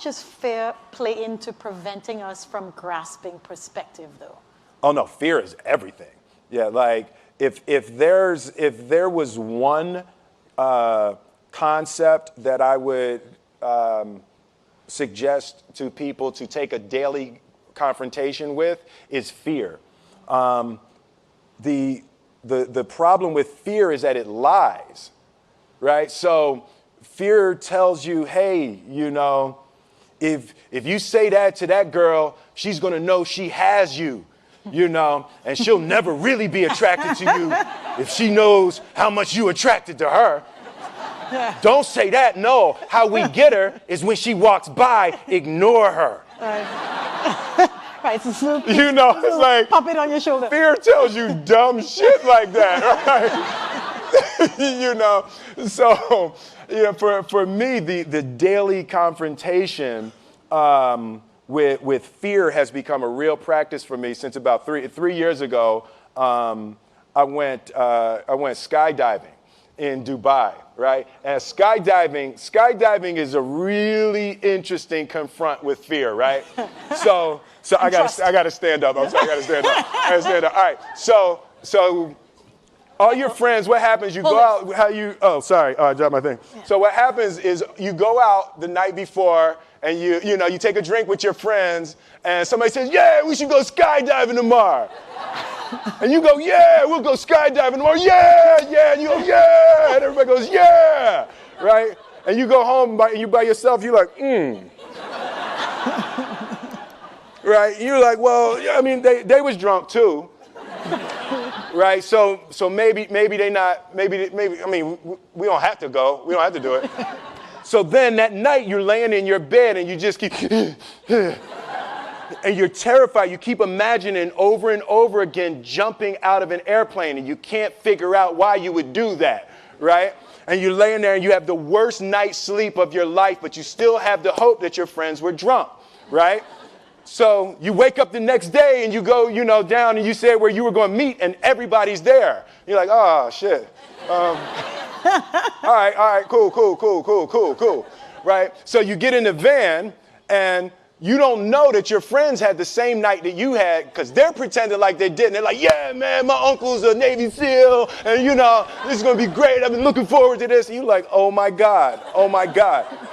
much does fear play into preventing us from grasping perspective, though? Oh no, fear is everything. Yeah, like if there was one concept that I would suggest to people to take a daily confrontation with, is fear. The problem with fear is that it lies, right? So fear tells you, hey, you know, if you say that to that girl, she's gonna know she has you, you know, and she'll never really be attracted to you if she knows how much you attracted to her. Don't say that, no. How we get her is when she walks by, ignore her. Right, so You know, it's like, pop it on your shoulder. fear tells you dumb shit like that, right? You know, so, you know, for me, the daily confrontation with fear has become a real practice for me since about three years ago. I went skydiving in Dubai, right? And skydiving is a really interesting confront with fear, right? So I gotta stand up. I'm sorry, I gotta stand up. All right. So all your friends, what happens? You go out. I dropped my thing. Yeah. So what happens is you go out the night before and you take a drink with your friends, and somebody says, "Yeah, we should go skydiving tomorrow." And you go, "Yeah, we'll go skydiving tomorrow." "Yeah, yeah." And you go, "Yeah." And everybody goes, "Yeah." Right? And you go home and you by yourself, you're like, Right? You're like, well, yeah, I mean, they was drunk too. Right? So maybe they not, I mean, we don't have to go. We don't have to do it. So then that night you're laying in your bed and you just keep, and you're terrified. You keep imagining over and over again jumping out of an airplane, and you can't figure out why you would do that, right? And you're laying there and you have the worst night's sleep of your life, but you still have the hope that your friends were drunk, right? So you wake up the next day and you go, down and you say where you were going to meet, and everybody's there. You're like, oh, shit. All right, cool, right? So you get in the van and you don't know that your friends had the same night that you had, because they're pretending like they didn't. They're like, yeah, man, my uncle's a Navy SEAL, and this is going to be great. I've been looking forward to this. And you're like, oh my God.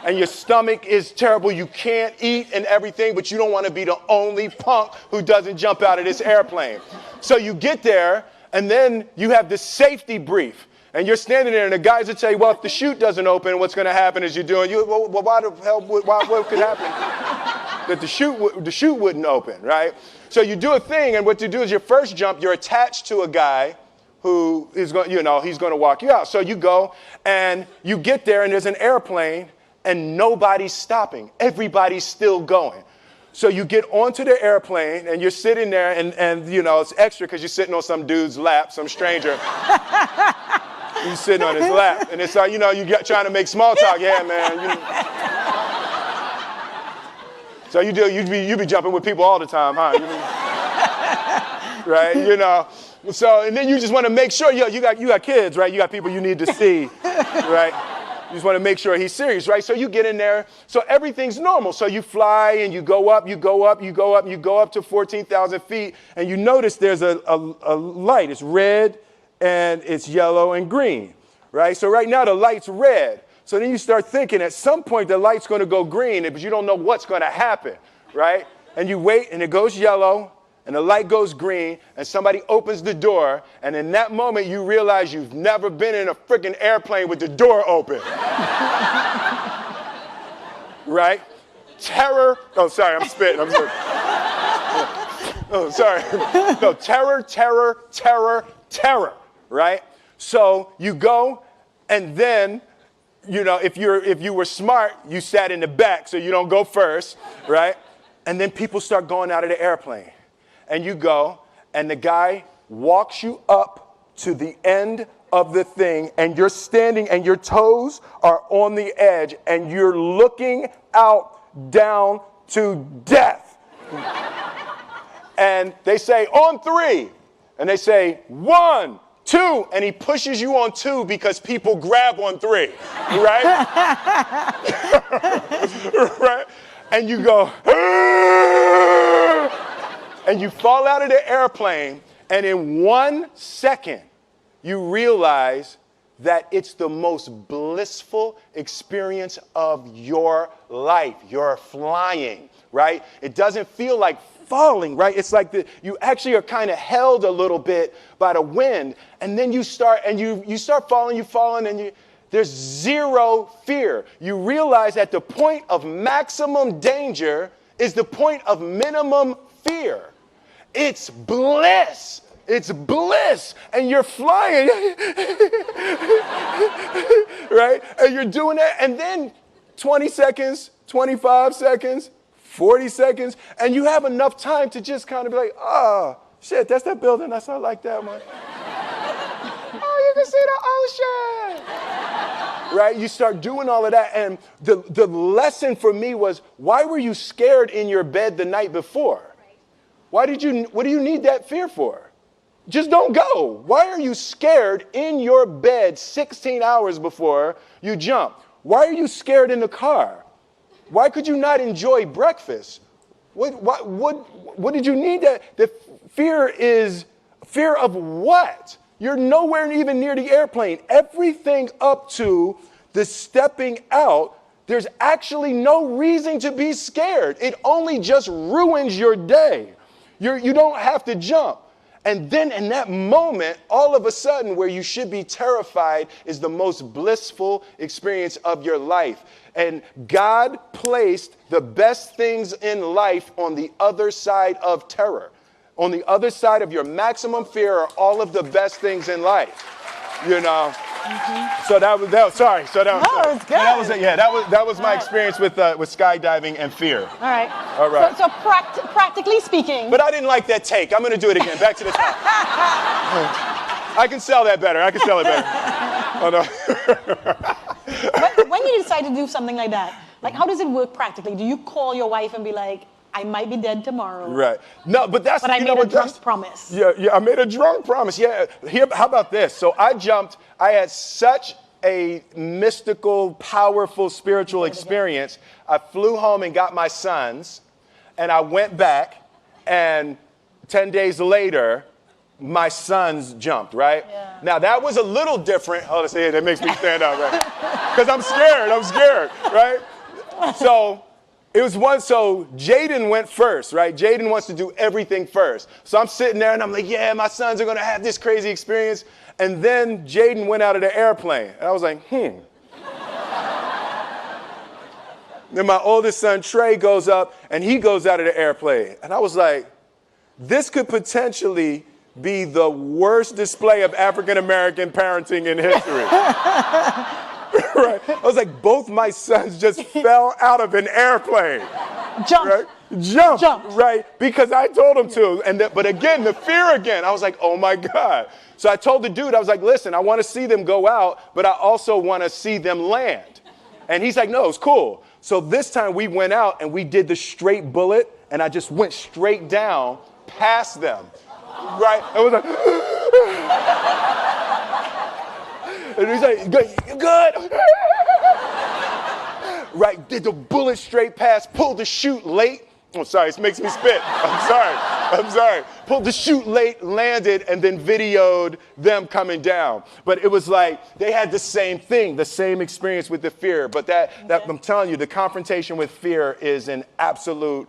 And your stomach is terrible. You can't eat and everything, but you don't want to be the only punk who doesn't jump out of this airplane. So you get there, and then you have this safety brief. And you're standing there, and the guys will tell you, well, if the chute doesn't open, what's going to happen is you're doing, well, why the hell, what could happen? That the chute wouldn't open, right? So you do a thing, and what you do is your first jump, you're attached to a guy who is going, he's going to walk you out. So you go, and you get there, and there's an airplane, and nobody's stopping. Everybody's still going. So you get onto the airplane, and you're sitting there, and it's extra because you're sitting on some dude's lap, some stranger. He's sitting on his lap, and it's like, you trying to make small talk. Yeah, man. So you be jumping with people all the time, huh? Right? So, and then you just want to make sure, you got kids, right? You got people you need to see, right? You just want to make sure he's serious, right? So you get in there. So everything's normal. So you fly and you go up to 14,000 feet, and you notice there's a light. It's red and it's yellow and green, right? So right now the light's red. So then you start thinking at some point the light's going to go green, but you don't know what's going to happen, right? And you wait, and it goes yellow, and the light goes green, and somebody opens the door, and in that moment you realize you've never been in a freaking airplane with the door open. Right? Terror. Oh, sorry, I'm spitting. Oh, sorry. No, terror, right? So you go, and then, if you were smart, you sat in the back so you don't go first, right? And then people start going out of the airplane. And you go, and the guy walks you up to the end of the thing, and you're standing, and your toes are on the edge, and you're looking out down to death. And they say, on 3. And they say, 1, 2, and he pushes you on 2 because people grab on 3, right? Right? and you go, and you fall out of the airplane, and in 1 second, you realize that it's the most blissful experience of your life. You're flying, right? It doesn't feel like falling, right? It's like you actually are kind of held a little bit by the wind, and then you start falling, and there's zero fear. You realize that the point of maximum danger is the point of minimum fear. It's bliss. It's bliss. And you're flying. Right? And you're doing that. And then 20 seconds, 25 seconds, 40 seconds. And you have enough time to just kind of be like, oh, shit, that's that building. I saw like that one. Oh, you can see the ocean. Right? You start doing all of that. And the lesson for me was, why were you scared in your bed the night before? What do you need that fear for? Just don't go. Why are you scared in your bed 16 hours before you jump? Why are you scared in the car? Why could you not enjoy breakfast? What did you need that? The fear is fear of what? You're nowhere even near the airplane. Everything up to the stepping out, there's actually no reason to be scared. It only just ruins your day. You don't have to jump. And then in that moment, all of a sudden, where you should be terrified is the most blissful experience of your life. And God placed the best things in life on the other side of terror. On the other side of your maximum fear are all of the best things in life. You know? Mm-hmm. So that was sorry. So that was, no, it's good. That was my experience with skydiving and fear. All right. All right. So practically speaking. But I didn't like that take. I'm going to do it again. Back to the top. I can sell that better. Oh, no. When you decide to do something like that, like how does it work practically? Do you call your wife and be like, I might be dead tomorrow. Right. No, but that's. But I made a drunk promise. Yeah, I made a drunk promise. Yeah. How about this? So I jumped. I had such a mystical, powerful, spiritual experience. I flew home and got my sons, and I went back, and 10 days later, my sons jumped, right? Yeah. Now, that was a little different. Oh, see, that makes me stand up, right? Because I'm scared, right? So Jaden went first, right? Jaden wants to do everything first. So I'm sitting there and I'm like, yeah, my sons are going to have this crazy experience. And then Jaden went out of the airplane. And I was like, Then my oldest son, Trey, goes up and he goes out of the airplane. And I was like, this could potentially be the worst display of African-American parenting in history. Right. I was like, both my sons just fell out of an airplane. Jumped. Right? Jumped. Right? Because I told them to. But again, the fear again. I was like, oh my God. So I told the dude, I was like, listen, I want to see them go out, but I also want to see them land. And he's like, no, it's cool. So this time we went out and we did the straight bullet, and I just went straight down past them. Right? I was like, and he's like, good. Right, did the bullet straight past, pulled the chute late. Oh, sorry, this makes me spit. I'm sorry. Pulled the chute late, landed, and then videoed them coming down. But it was like, they had the same thing, the same experience with the fear. But that I'm telling you, the confrontation with fear is an absolute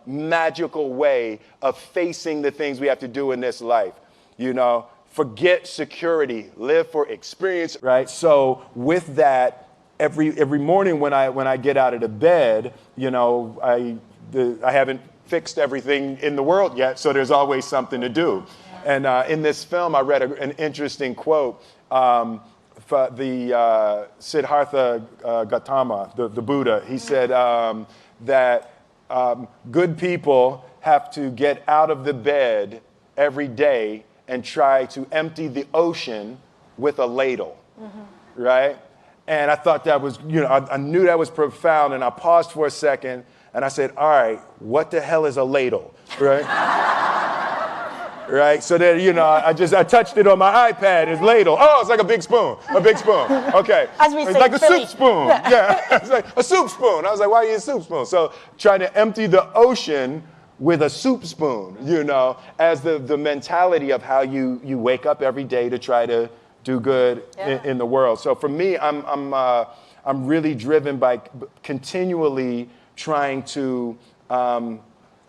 magical way of facing the things we have to do in this life. You know, forget security, live for experience, right? So with that, every morning when I get out of the bed, you know, I haven't fixed everything in the world yet, so there's always something to do. And in this film, I read an interesting quote for the Siddhartha Gautama, the Buddha. He said that good people have to get out of the bed every day and try to empty the ocean with a ladle, right? And I thought that was, you know, I knew that was profound, and I paused for a second, and I said, all right, what the hell is a ladle, right? right? So that, I touched it on my iPad, it's ladle. Oh, it's like a big spoon, Okay. As we it's say like a in Philly. soup spoon. Yeah, it's like a soup spoon. I was like, why you use a soup spoon? So trying to empty the ocean with a soup spoon, as the mentality of how you wake up every day to try to do good in the world. So for me, I'm really driven by continually trying to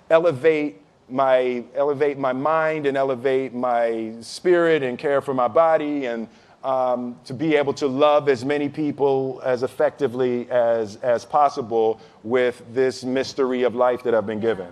elevate my mind and elevate my spirit and care for my body, and to be able to love as many people as effectively as possible with this mystery of life that I've been given.